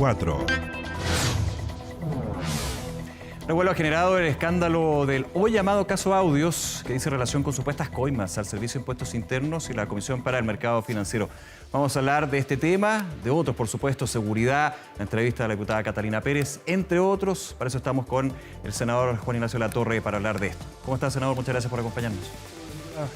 24. Revuelo ha generado el escándalo del hoy llamado caso Audios, que dice relación con supuestas coimas al Servicio de Impuestos Internos y la Comisión para el Mercado Financiero. Vamos a hablar de este tema, de otros, por supuesto, seguridad, la entrevista de la diputada Catalina Pérez, entre otros. Para eso estamos con el senador Juan Ignacio Latorre para hablar de esto. ¿Cómo está, senador? Muchas gracias por acompañarnos.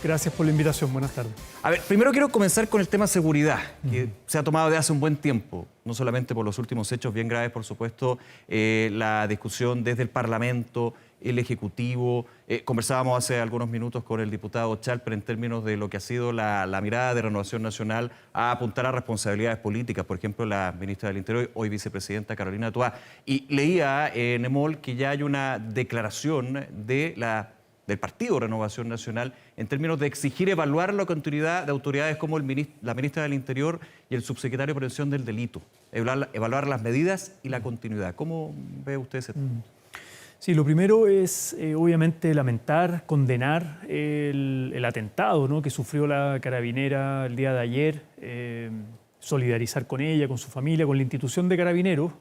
Gracias por la invitación. Buenas tardes. A ver, primero quiero comenzar con el tema seguridad, que se ha tomado de hace un buen tiempo, no solamente por los últimos hechos bien graves, por supuesto, la discusión desde el Parlamento, el Ejecutivo. Conversábamos hace algunos minutos con el diputado Chalper en términos de lo que ha sido la mirada de Renovación Nacional a apuntar a responsabilidades políticas. Por ejemplo, la ministra del Interior, hoy vicepresidenta Carolina Toá. Y leía en EMOL que ya hay una declaración del Partido Renovación Nacional en términos de exigir evaluar la continuidad de autoridades como la ministra del Interior y el subsecretario de Prevención del Delito, evaluar las medidas y la continuidad. ¿Cómo ve usted ese tema? Sí, lo primero es obviamente lamentar, condenar el atentado, ¿no?, que sufrió la carabinera el día de ayer, solidarizar con ella, con su familia, con la institución de Carabineros,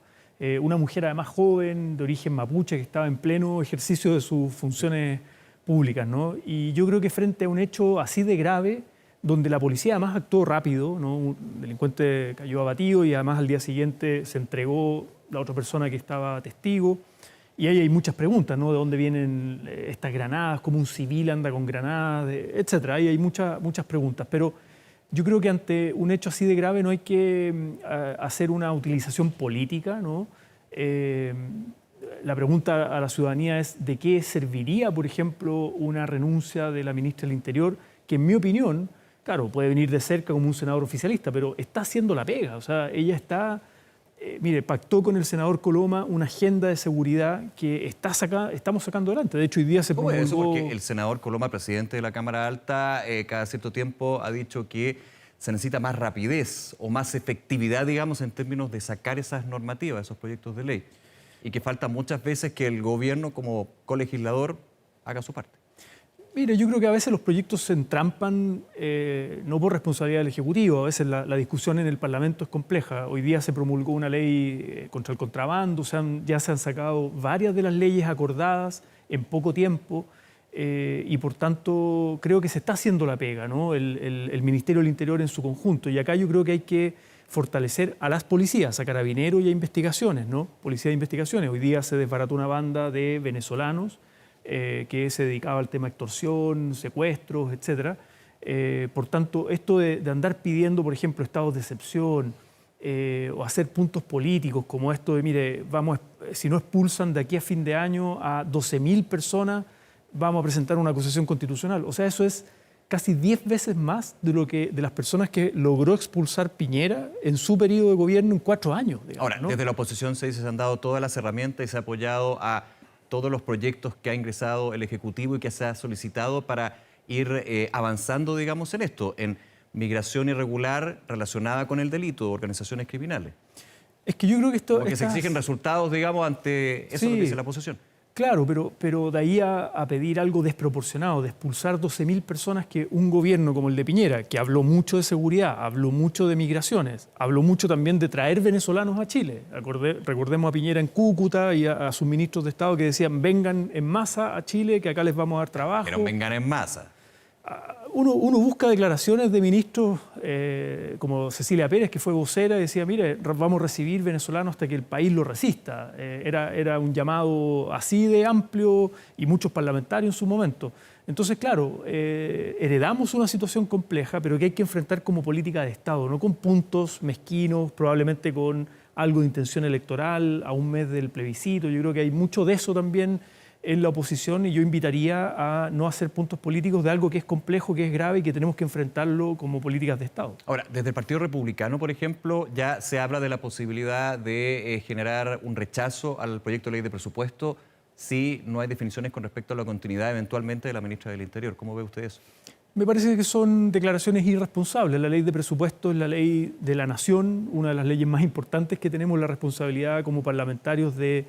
una mujer además joven, de origen mapuche, que estaba en pleno ejercicio de sus funciones públicas, ¿no? Y yo creo que frente a un hecho así de grave, donde la policía además actuó rápido, ¿no? Un delincuente cayó abatido y además al día siguiente se entregó la otra persona que estaba testigo. Y ahí hay muchas preguntas, ¿no? ¿De dónde vienen estas granadas? ¿Cómo un civil anda con granadas? Etcétera. Ahí hay muchas preguntas. Pero yo creo que ante un hecho así de grave no hay que hacer una utilización política, ¿no? La pregunta a la ciudadanía es ¿de qué serviría, por ejemplo, una renuncia de la ministra del Interior? Que en mi opinión, claro, puede venir de cerca como un senador oficialista, pero está haciendo la pega. O sea, ella está, pactó con el senador Coloma una agenda de seguridad que estamos sacando adelante. De hecho, hoy día se promulgó... ¿Cómo es eso? Porque el senador Coloma, presidente de la Cámara Alta, cada cierto tiempo ha dicho que se necesita más rapidez o más efectividad, digamos, en términos de sacar esas normativas, esos proyectos de ley. Y que falta muchas veces que el gobierno, como colegislador, haga su parte. Mire, yo creo que a veces los proyectos se entrampan no por responsabilidad del Ejecutivo. A veces la discusión en el Parlamento es compleja. Hoy día se promulgó una ley contra el contrabando, ya se han sacado varias de las leyes acordadas en poco tiempo y por tanto creo que se está haciendo la pega, ¿no? El Ministerio del Interior en su conjunto. Y acá yo creo que hay que fortalecer a las policías, a Carabineros y a investigaciones, ¿no? Policía de investigaciones. Hoy día se desbarató una banda de venezolanos que se dedicaba al tema de extorsión, secuestros, etc. Por tanto, esto de andar pidiendo, por ejemplo, estados de excepción o hacer puntos políticos como esto de, mire, si no expulsan de aquí a fin de año a 12.000 personas, vamos a presentar una acusación constitucional. O sea, eso es casi 10 veces más de las personas que logró expulsar Piñera en su periodo de gobierno en 4 años. Digamos, ahora, ¿no? Desde la oposición se han dado todas las herramientas y se ha apoyado a todos los proyectos que ha ingresado el Ejecutivo y que se ha solicitado para ir avanzando, digamos, en esto, en migración irregular relacionada con el delito, organizaciones criminales. Es que yo creo que esto... Porque se exigen resultados, digamos, ante eso, sí, lo que dice la oposición. Claro, pero de ahí a pedir algo desproporcionado, de expulsar 12.000 personas, que un gobierno como el de Piñera, que habló mucho de seguridad, habló mucho de migraciones, habló mucho también de traer venezolanos a Chile. Recordemos a Piñera en Cúcuta y a sus ministros de Estado que decían vengan en masa a Chile, que acá les vamos a dar trabajo. Pero vengan en masa. Uno busca declaraciones de ministros como Cecilia Pérez, que fue vocera, y decía, mire, vamos a recibir venezolanos hasta que el país lo resista. Era un llamado así de amplio y muchos parlamentarios en su momento. Entonces, claro, heredamos una situación compleja, pero que hay que enfrentar como política de Estado, no con puntos mezquinos, probablemente con algo de intención electoral, a un mes del plebiscito. Yo creo que hay mucho de eso también en la oposición y yo invitaría a no hacer puntos políticos de algo que es complejo, que es grave y que tenemos que enfrentarlo como políticas de Estado. Ahora, desde el Partido Republicano, por ejemplo, ya se habla de la posibilidad de generar un rechazo al proyecto de ley de presupuesto si no hay definiciones con respecto a la continuidad eventualmente de la ministra del Interior. ¿Cómo ve usted eso? Me parece que son declaraciones irresponsables. La ley de presupuesto es la ley de la nación, una de las leyes más importantes que tenemos la responsabilidad como parlamentarios de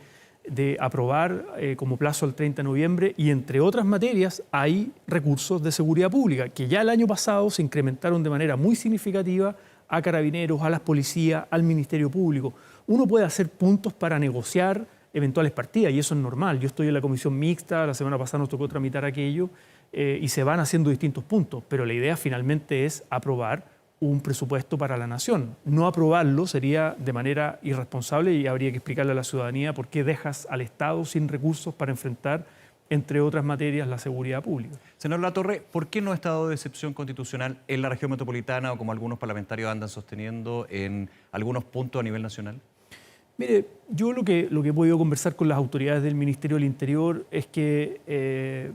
aprobar como plazo al 30 de noviembre y entre otras materias hay recursos de seguridad pública que ya el año pasado se incrementaron de manera muy significativa a Carabineros, a las policías, al Ministerio Público. Uno puede hacer puntos para negociar eventuales partidas y eso es normal. Yo estoy en la comisión mixta, la semana pasada nos tocó tramitar aquello y se van haciendo distintos puntos, pero la idea finalmente es aprobar un presupuesto para la nación. No aprobarlo sería de manera irresponsable y habría que explicarle a la ciudadanía por qué dejas al Estado sin recursos para enfrentar, entre otras materias, la seguridad pública. Senador Latorre, ¿por qué no estado de excepción constitucional en la región metropolitana o como algunos parlamentarios andan sosteniendo en algunos puntos a nivel nacional? Mire, yo lo que he podido conversar con las autoridades del Ministerio del Interior es que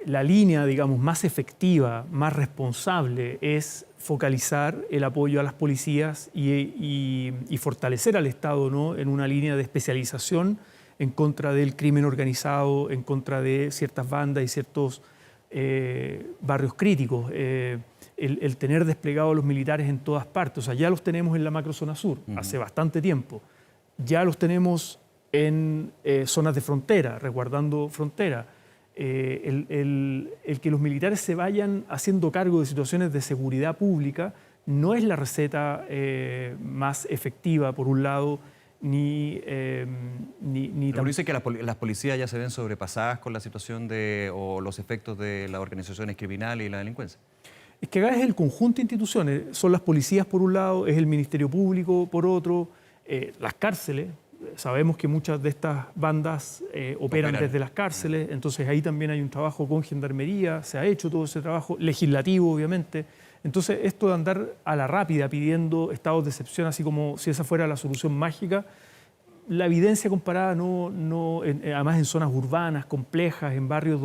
la línea, digamos, más efectiva, más responsable es focalizar el apoyo a las policías y fortalecer al Estado, ¿no?, en una línea de especialización en contra del crimen organizado, en contra de ciertas bandas y ciertos barrios críticos. El tener desplegados a los militares en todas partes, o sea, ya los tenemos en la macrozona sur hace bastante tiempo. Ya los tenemos en zonas de frontera, resguardando frontera. El que los militares se vayan haciendo cargo de situaciones de seguridad pública no es la receta más efectiva, por un lado, ni Pero dice que las policías ya se ven sobrepasadas con la situación o los efectos de las organizaciones criminales y la delincuencia. Es que acá es el conjunto de instituciones. Son las policías por un lado, es el Ministerio Público por otro, las cárceles. Sabemos que muchas de estas bandas operan desde las cárceles, entonces ahí también hay un trabajo con Gendarmería, se ha hecho todo ese trabajo, legislativo obviamente. Entonces esto de andar a la rápida pidiendo estados de excepción, así como si esa fuera la solución mágica, la evidencia comparada además en zonas urbanas, complejas, en barrios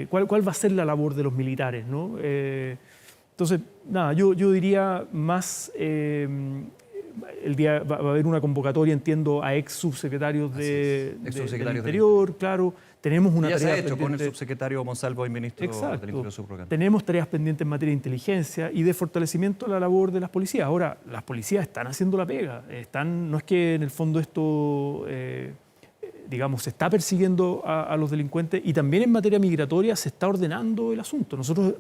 ¿cuál va a ser la labor de los militares, ¿no? Entonces, nada, yo diría más... va a haber una convocatoria, entiendo, a ex subsecretarios del Interior, claro. Tenemos una tarea se ha hecho pendiente. con el subsecretario Monsalvo y ministro Exacto. del Interior subrogante. Tenemos tareas pendientes en materia de inteligencia y de fortalecimiento de la labor de las policías. Ahora, las policías están haciendo la pega. No es que en el fondo esto, digamos, se está persiguiendo a los delincuentes, y también en materia migratoria se está ordenando el asunto. Nosotros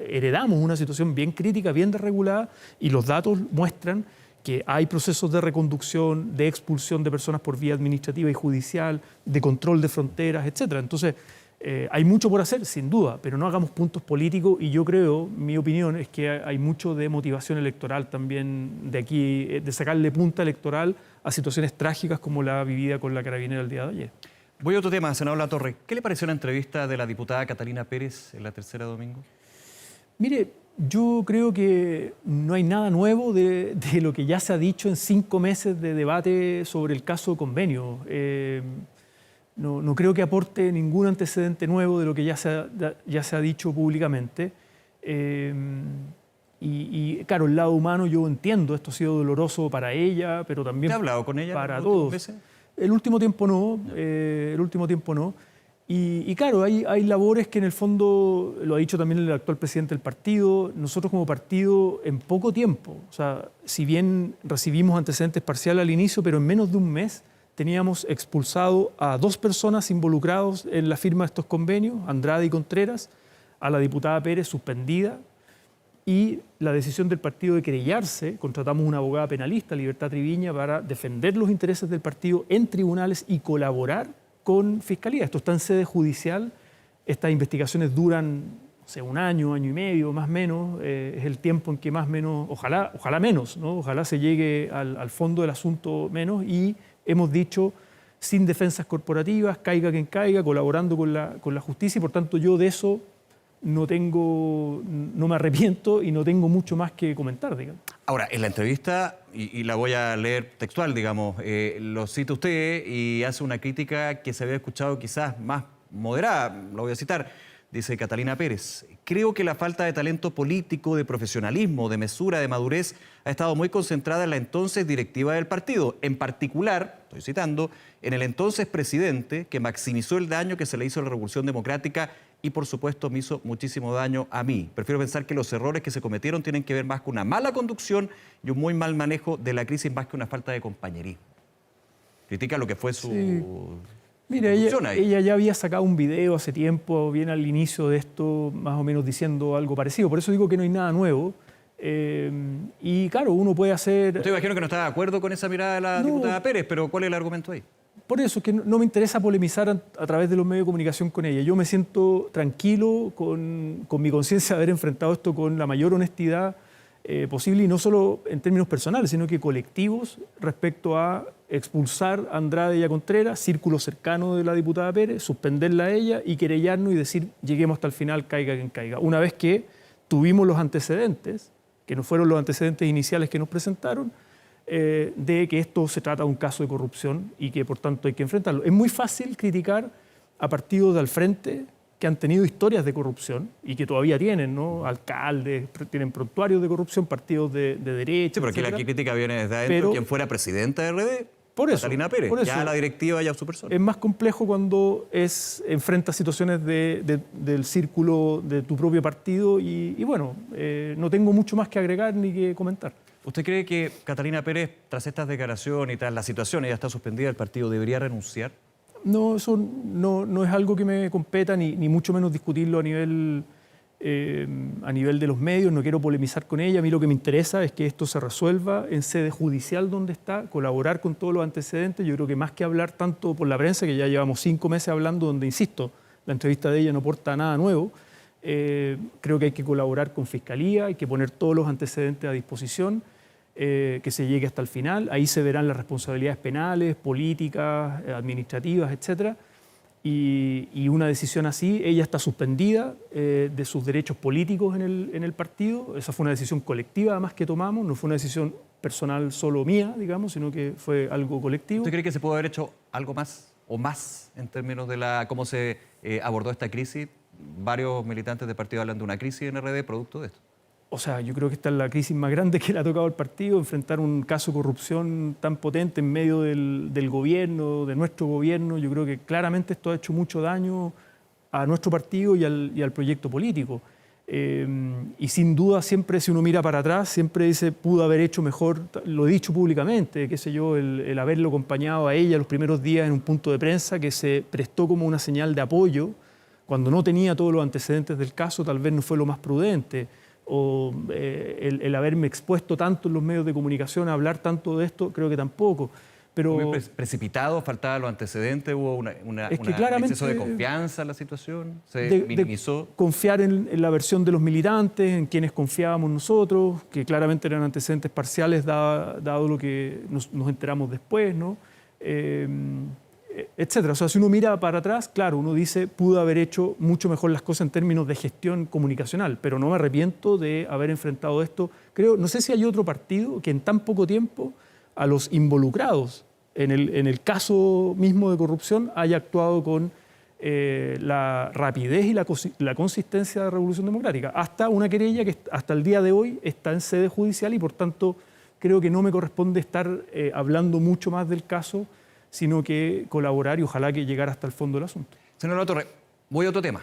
heredamos una situación bien crítica, bien desregulada, y los datos muestran que hay procesos de reconducción, de expulsión de personas por vía administrativa y judicial, de control de fronteras, etc. Entonces, hay mucho por hacer, sin duda, pero no hagamos puntos políticos, y yo creo, mi opinión es que hay mucho de motivación electoral también de aquí, de sacarle punta electoral a situaciones trágicas como la vivida con la carabinera el día de ayer. Voy a otro tema, senador Latorre. ¿Qué le pareció la entrevista de la diputada Catalina Pérez en La Tercera de domingo? Mire, yo creo que no hay nada nuevo de lo que ya se ha dicho en 5 meses de debate sobre el caso convenio. No creo que aporte ningún antecedente nuevo de lo que ya se ha dicho públicamente. Y claro, el lado humano, yo entiendo, esto ha sido doloroso para ella, pero también ¿te ha hablado con ella para todos. El último tiempo no. Y claro, hay labores que en el fondo, lo ha dicho también el actual presidente del partido, nosotros como partido en poco tiempo, o sea, si bien recibimos antecedentes parciales al inicio, pero en menos de un mes teníamos expulsado a 2 personas involucradas en la firma de estos convenios, Andrade y Contreras, a la diputada Pérez suspendida, y la decisión del partido de querellarse. Contratamos una abogada penalista, Libertad Triviña, para defender los intereses del partido en tribunales y colaborar con Fiscalía. Esto está en sede judicial, estas investigaciones duran, no sé, 1 año, 1 año y medio, más o menos, es el tiempo en que más o menos, ojalá menos, ¿no? Ojalá se llegue al fondo del asunto menos, y hemos dicho, sin defensas corporativas, caiga quien caiga, colaborando con la justicia, y por tanto yo de eso no me arrepiento y no tengo mucho más que comentar, digamos. Ahora, en la entrevista, y la voy a leer textual, digamos, lo cita usted y hace una crítica que se había escuchado quizás más moderada, lo voy a citar. Dice Catalina Pérez: creo que la falta de talento político, de profesionalismo, de mesura, de madurez ha estado muy concentrada en la entonces directiva del partido. En particular, estoy citando, en el entonces presidente, que maximizó el daño que se le hizo a la Revolución Democrática y, por supuesto, me hizo muchísimo daño a mí. Prefiero pensar que los errores que se cometieron tienen que ver más con una mala conducción y un muy mal manejo de la crisis, más que una falta de compañerismo. Critica lo que fue su... Sí. Mira, ella ya había sacado un video hace tiempo, bien al inicio de esto, más o menos diciendo algo parecido. Por eso digo que no hay nada nuevo. Y claro, uno puede hacer... Usted imagino que no está de acuerdo con esa mirada de la diputada Pérez, pero ¿cuál es el argumento ahí? Por eso es que no me interesa polemizar a través de los medios de comunicación con ella. Yo me siento tranquilo con mi conciencia de haber enfrentado esto con la mayor honestidad posible, y no solo en términos personales, sino que colectivos, respecto a expulsar a Andrade y a Contreras, círculo cercano de la diputada Pérez, suspenderla a ella y querellarnos y decir lleguemos hasta el final, caiga quien caiga. Una vez que tuvimos los antecedentes, que no fueron los antecedentes iniciales que nos presentaron, de que esto se trata de un caso de corrupción y que por tanto hay que enfrentarlo. Es muy fácil criticar a partidos de al frente que han tenido historias de corrupción y que todavía tienen, ¿no? Alcaldes, tienen prontuarios de corrupción, partidos de derecha. Sí, pero aquí la crítica viene desde adentro. Pero, quien fuera presidenta de RD, por eso, Catalina Pérez, por eso, ya la directiva ya su persona. Es más complejo cuando enfrenta situaciones del círculo de tu propio partido y bueno, no tengo mucho más que agregar ni que comentar. ¿Usted cree que Catalina Pérez, tras estas declaraciones y tras la situación, ella está suspendida del partido, debería renunciar? No, eso no es algo que me competa, ni mucho menos discutirlo a nivel de los medios. No quiero polemizar con ella. A mí lo que me interesa es que esto se resuelva en sede judicial donde está, colaborar con todos los antecedentes. Yo creo que más que hablar tanto por la prensa, que ya llevamos 5 meses hablando, donde, insisto, la entrevista de ella no aporta nada nuevo, creo que hay que colaborar con Fiscalía, hay que poner todos los antecedentes a disposición, que se llegue hasta el final. Ahí se verán las responsabilidades penales, políticas, administrativas, etcétera. Y una decisión así, ella está suspendida de sus derechos políticos en el partido. Esa fue una decisión colectiva además que tomamos, no fue una decisión personal solo mía, digamos, sino que fue algo colectivo. ¿Usted cree que se puede haber hecho algo más o más en términos de cómo se abordó esta crisis? Varios militantes del partido hablan de una crisis en RD producto de esto. O sea, yo creo que esta es la crisis más grande que le ha tocado al partido, enfrentar un caso de corrupción tan potente en medio del gobierno, de nuestro gobierno. Yo creo que claramente esto ha hecho mucho daño a nuestro partido y al proyecto político. Y sin duda, siempre si uno mira para atrás, siempre dice, pudo haber hecho mejor, lo he dicho públicamente, qué sé yo, el haberlo acompañado a ella los primeros días en un punto de prensa que se prestó como una señal de apoyo, cuando no tenía todos los antecedentes del caso, tal vez no fue lo más prudente. O el haberme expuesto tanto en los medios de comunicación a hablar tanto de esto, creo que tampoco. Pero muy precipitado, faltaban los antecedentes, hubo un exceso de confianza en la situación, se minimizó. De confiar en la versión de los militantes, en quienes confiábamos nosotros, que claramente eran antecedentes parciales dado lo que nos enteramos después, ¿no? Etcétera. O sea, si uno mira para atrás, claro, uno dice, pudo haber hecho mucho mejor las cosas en términos de gestión comunicacional, pero no me arrepiento de haber enfrentado esto. No sé si hay otro partido que en tan poco tiempo a los involucrados en el caso mismo de corrupción haya actuado con la rapidez y la consistencia de la Revolución Democrática. Hasta una querella que hasta el día de hoy está en sede judicial y por tanto creo que no me corresponde estar hablando mucho más del caso, sino que colaborar y ojalá que llegar hasta el fondo del asunto. Señor Latorre, voy a otro tema,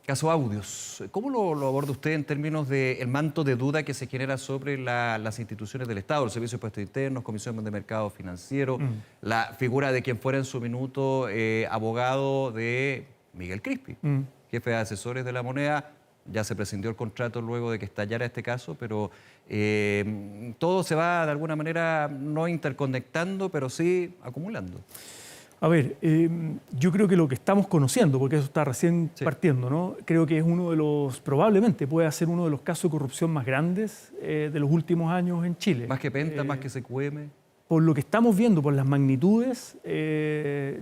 caso Audios. ¿Cómo lo aborda usted en términos del manto de duda que se genera sobre las instituciones del Estado, el Servicio de Impuestos Internos, Comisión de Mercado Financiero, la figura de quien fuera en su minuto abogado de Miguel Crispi, jefe de asesores de la moneda? Ya se prescindió el contrato luego de que estallara este caso, pero todo se va de alguna manera no interconectando, pero sí acumulando. A ver, yo creo que lo que estamos conociendo, porque eso está recién partiendo, ¿no? Creo que es probablemente puede ser uno de los casos de corrupción más grandes de los últimos años en Chile. Más que Penta, más que CQM. Por lo que estamos viendo, por las magnitudes de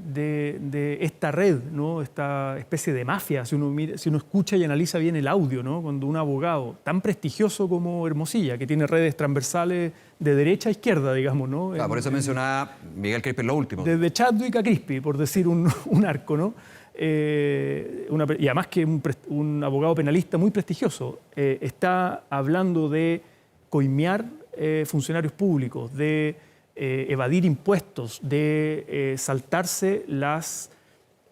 esta red, ¿no? Esta especie de mafia, si uno escucha y analiza bien el audio, ¿no? Cuando un abogado tan prestigioso como Hermosilla, que tiene redes transversales de derecha a izquierda, digamos, ¿no? Por eso mencionaba Miguel Crispi en lo último. Desde Chadwick a Crispi, por decir un arco, ¿no? Y además que un abogado penalista muy prestigioso está hablando de coimear funcionarios públicos, de evadir impuestos, de saltarse las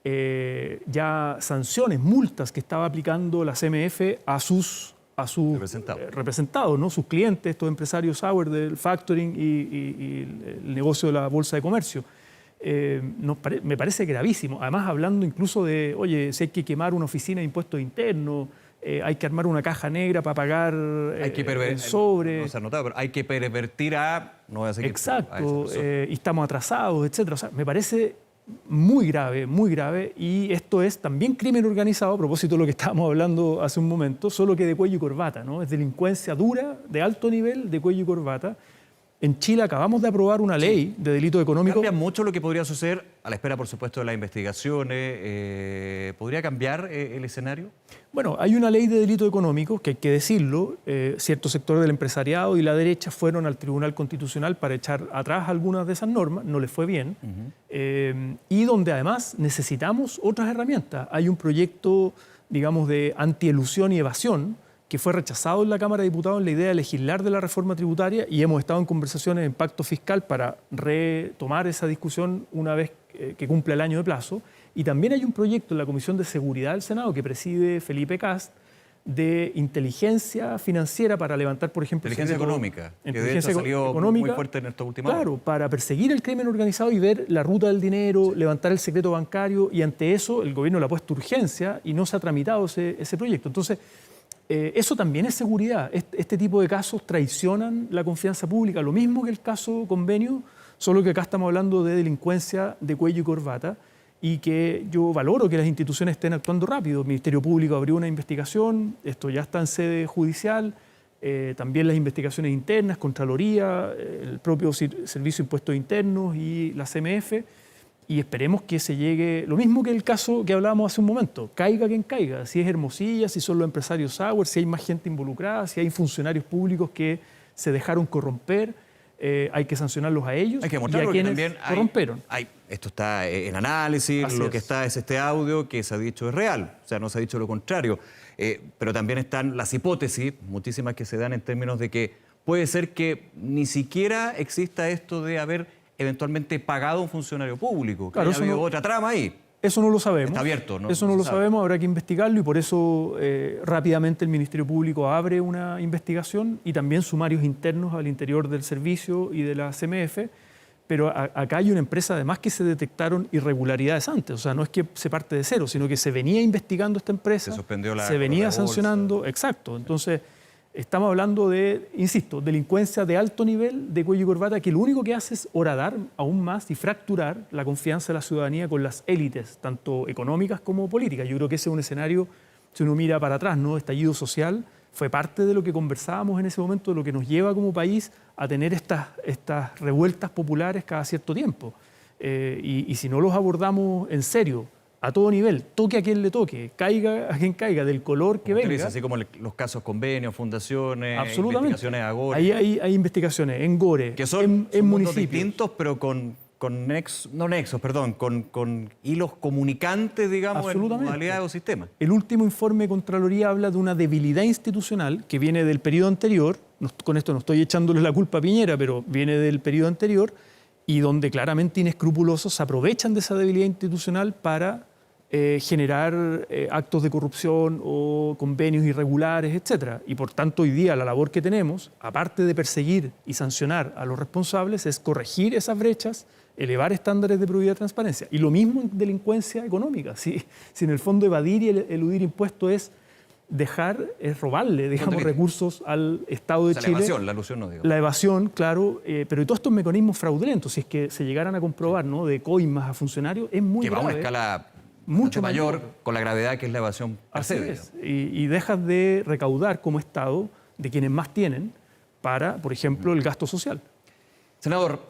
ya sanciones, multas que estaba aplicando la CMF a sus representados, ¿no? Sus clientes, estos empresarios sour del factoring y el negocio de la bolsa de comercio. Me parece gravísimo. Además, hablando incluso de, oye, si hay que quemar una oficina de impuestos internos, hay que armar una caja negra para pagar el sobre. No se ha notado, pero hay que pervertir no voy a seguir. Exacto, y estamos atrasados, etcétera. O sea, me parece muy grave, y esto es también crimen organizado, a propósito de lo que estábamos hablando hace un momento, solo que de cuello y corbata, ¿no? Es delincuencia dura, de alto nivel, de cuello y corbata. En Chile acabamos de aprobar una ley de delito económico. ¿Cambia mucho lo que podría suceder a la espera, por supuesto, de las investigaciones? ¿Podría cambiar el escenario? Bueno, hay una ley de delito económico que hay que decirlo. Ciertos sectores del empresariado y la derecha fueron al Tribunal Constitucional para echar atrás algunas de esas normas, no les fue bien, y donde además necesitamos otras herramientas. Hay un proyecto, digamos, de antielusión y evasión que fue rechazado en la Cámara de Diputados en la idea de legislar de la reforma tributaria, y hemos estado en conversaciones en Pacto Fiscal para retomar esa discusión una vez que cumpla el año de plazo. Y también hay un proyecto en la Comisión de Seguridad del Senado que preside Felipe Kast de inteligencia financiera para levantar, por ejemplo... Inteligencia económica, que de hecho ha salido muy fuerte en estos últimos años. Claro, para perseguir el crimen organizado y ver la ruta del dinero, levantar el secreto bancario, y ante eso el gobierno le ha puesto urgencia y no se ha tramitado ese proyecto. Entonces, eso también es seguridad. Este tipo de casos traicionan la confianza pública, lo mismo que el caso Convenio, solo que acá estamos hablando de delincuencia de cuello y corbata, y que yo valoro que las instituciones estén actuando rápido. El Ministerio Público abrió una investigación, esto ya está en sede judicial, también las investigaciones internas, Contraloría, el propio Servicio de Impuestos Internos y la CMF, y esperemos que se llegue, lo mismo que el caso que hablábamos hace un momento, caiga quien caiga, si es Hermosilla, si son los empresarios Sauer, si hay más gente involucrada, si hay funcionarios públicos que se dejaron corromper, hay que sancionarlos a ellos, hay que y a mostrarlo, quienes también corrompieron. Esto está en análisis, Así lo es. que está es este audio que se ha dicho es real, o sea, no se ha dicho lo contrario, pero también están las hipótesis, muchísimas que se dan en términos de que puede ser que ni siquiera exista esto de haber eventualmente pagado a un funcionario público, que Claro, haya habido otra trama ahí. Eso no lo sabemos. Está abierto, ¿no? Eso no lo sabemos, habrá que investigarlo, y por eso rápidamente el Ministerio Público abre una investigación y también sumarios internos al interior del servicio y de la CMF, pero acá hay una empresa además que se detectaron irregularidades antes, o sea, no es que se parte de cero, sino que se venía investigando esta empresa, Se suspendió se venía sancionando, exacto, entonces... Estamos hablando de, insisto, delincuencia de alto nivel, de cuello y corbata, que lo único que hace es horadar aún más y fracturar la confianza de la ciudadanía con las élites, tanto económicas como políticas. Yo creo que ese es un escenario, si uno mira para atrás, ¿no? Estallido social fue parte de lo que conversábamos en ese momento, de lo que nos lleva como país a tener estas revueltas populares cada cierto tiempo. Y si no los abordamos en serio, a todo nivel, toque a quien le toque, caiga a quien caiga, del color que venga. Dice, así como los casos convenios, fundaciones, absolutamente. Investigaciones a Gore. Ahí hay investigaciones en Gore, Que son mundos municipios distintos, pero con hilos comunicantes, digamos, en modalidad de ecosistema. El último informe de Contraloría habla de una debilidad institucional que viene del periodo anterior, con esto no estoy echándole la culpa a Piñera, pero viene del periodo anterior, y donde claramente inescrupulosos se aprovechan de esa debilidad institucional para generar actos de corrupción o convenios irregulares, etc. Y por tanto hoy día la labor que tenemos, aparte de perseguir y sancionar a los responsables, es corregir esas brechas, elevar estándares de probidad y transparencia. Y lo mismo en delincuencia económica. Si en el fondo evadir y eludir impuestos es robarle, digamos, recursos al Estado de Chile. La evasión no, digo. La evasión, claro, pero todos estos mecanismos fraudulentos, si es que se llegaran a comprobar, ¿no? De coimas a funcionarios, es muy grave. Que va a una escala mucho mayor con la gravedad que es la evasión per se. Así es. Y dejas de recaudar como Estado de quienes más tienen para, por ejemplo, el gasto social. Senador,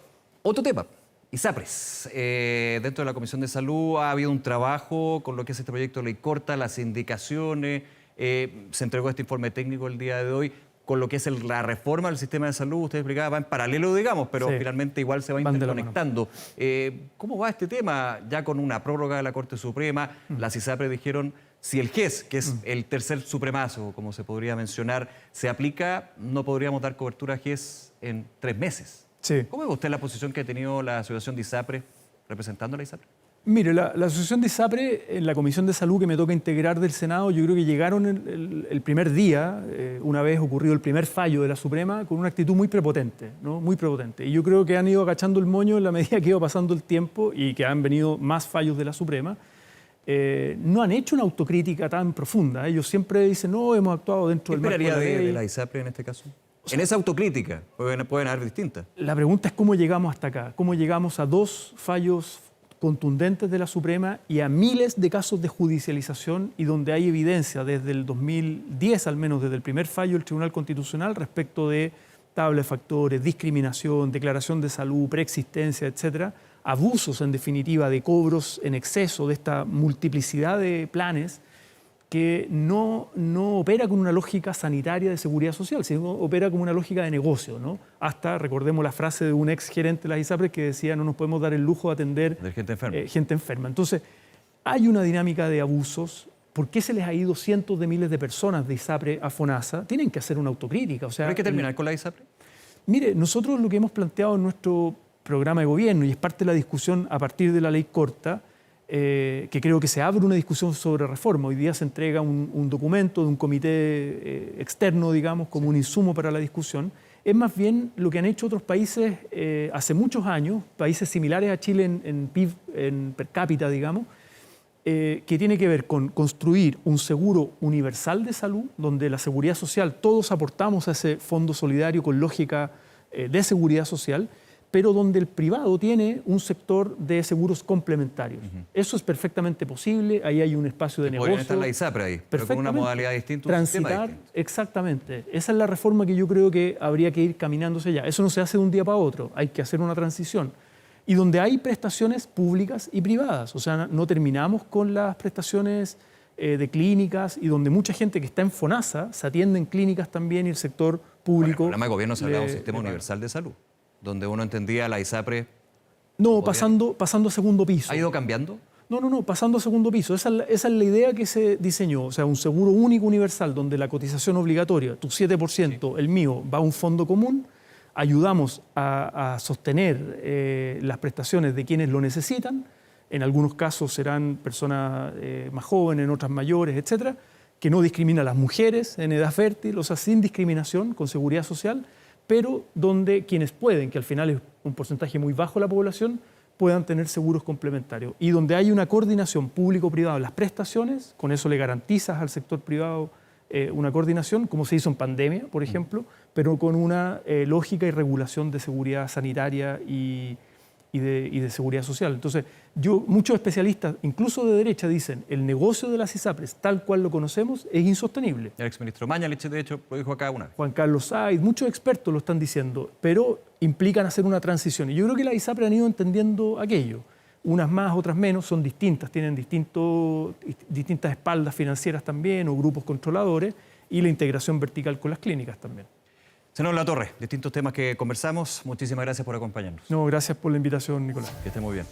otro tema. ISAPRES. Dentro de la Comisión de Salud ha habido un trabajo con lo que es este proyecto de ley corta, las indicaciones. Se entregó este informe técnico el día de hoy con lo que es la reforma del sistema de salud. Usted explicaba, va en paralelo, digamos, pero sí, finalmente igual se va interconectando. ¿Cómo va este tema? Ya con una prórroga de la Corte Suprema, las ISAPRES dijeron, si el GES, que es el tercer supremazo, como se podría mencionar, se aplica, no podríamos dar cobertura a GES en 3 meses. Sí. ¿Cómo ve usted la posición que ha tenido la Asociación de ISAPRES representando a la ISAPRES? Mire, la Asociación de ISAPRES, en la Comisión de Salud que me toca integrar del Senado, yo creo que llegaron el primer día, una vez ocurrido el primer fallo de la Suprema, con una actitud muy prepotente, ¿no? Muy prepotente. Y yo creo que han ido agachando el moño en la medida que iba pasando el tiempo y que han venido más fallos de la Suprema. no han hecho una autocrítica tan profunda. Ellos siempre dicen, no, hemos actuado dentro ¿Qué del marco de la esperaría ley. de la ISAPRE en este caso? En esa autocrítica, pueden haber distintas. La pregunta es cómo llegamos hasta acá, cómo llegamos a 2 fallos contundentes de la Suprema y a miles de casos de judicialización y donde hay evidencia desde el 2010, al menos desde el primer fallo del Tribunal Constitucional respecto de tabla de factores, discriminación, declaración de salud, preexistencia, etcétera, abusos en definitiva de cobros en exceso de esta multiplicidad de planes que no opera con una lógica sanitaria de seguridad social, sino opera como una lógica de negocio, ¿no? Hasta, recordemos la frase de un ex gerente de las ISAPRES que decía, no nos podemos dar el lujo de atender gente enferma. Entonces, hay una dinámica de abusos. ¿Por qué se les ha ido cientos de miles de personas de ISAPRE a FONASA? Tienen que hacer una autocrítica. O sea, ¿Pero hay que terminar con la ISAPRE? Mire, nosotros lo que hemos planteado en nuestro programa de gobierno, y es parte de la discusión a partir de la ley corta, que creo que se abre una discusión sobre reforma. Hoy día se entrega un documento de un comité externo, digamos, como un insumo para la discusión. Es más bien lo que han hecho otros países hace muchos años, países similares a Chile en PIB, en per cápita, digamos, que tiene que ver con construir un seguro universal de salud, donde la seguridad social, todos aportamos a ese fondo solidario con lógica de seguridad social, pero donde el privado tiene un sector de seguros complementarios. Eso es perfectamente posible, ahí hay un espacio de negocio. Podría estar la ISAPRE ahí, pero con una modalidad distinta, un sistema distinto. Exactamente. Esa es la reforma que yo creo que habría que ir caminándose ya. Eso no se hace de un día para otro, hay que hacer una transición. Y donde hay prestaciones públicas y privadas, o sea, no terminamos con las prestaciones de clínicas y donde mucha gente que está en FONASA se atiende en clínicas también y el sector público... Bueno, el programa de gobierno se hablaba de un sistema universal de salud, donde uno entendía la ISAPRE... No, pasando a segundo piso. ¿Ha ido cambiando? No, pasando a segundo piso. Esa es la idea que se diseñó. O sea, un seguro único universal donde la cotización obligatoria, tu 7%, el mío, va a un fondo común. Ayudamos a sostener las prestaciones de quienes lo necesitan. En algunos casos serán personas más jóvenes, en otras mayores, etcétera, que no discrimina a las mujeres en edad fértil, o sea, sin discriminación, con seguridad social, pero donde quienes pueden, que al final es un porcentaje muy bajo de la población, puedan tener seguros complementarios. Y donde hay una coordinación público-privada en las prestaciones, con eso le garantizas al sector privado una coordinación, como se hizo en pandemia, por ejemplo, pero con una lógica y regulación de seguridad sanitaria y de seguridad social. Entonces, muchos especialistas, incluso de derecha, dicen el negocio de las ISAPRES, tal cual lo conocemos, es insostenible. El exministro Mañalich, de hecho, lo dijo acá una vez. Juan Carlos Said, muchos expertos lo están diciendo, pero implican hacer una transición. Y yo creo que las ISAPRES han ido entendiendo aquello. Unas más, otras menos, son distintas, tienen distintas espaldas financieras también o grupos controladores y la integración vertical con las clínicas también. Senador Latorre, distintos temas que conversamos. Muchísimas gracias por acompañarnos. No, gracias por la invitación, Nicolás. Que esté muy bien.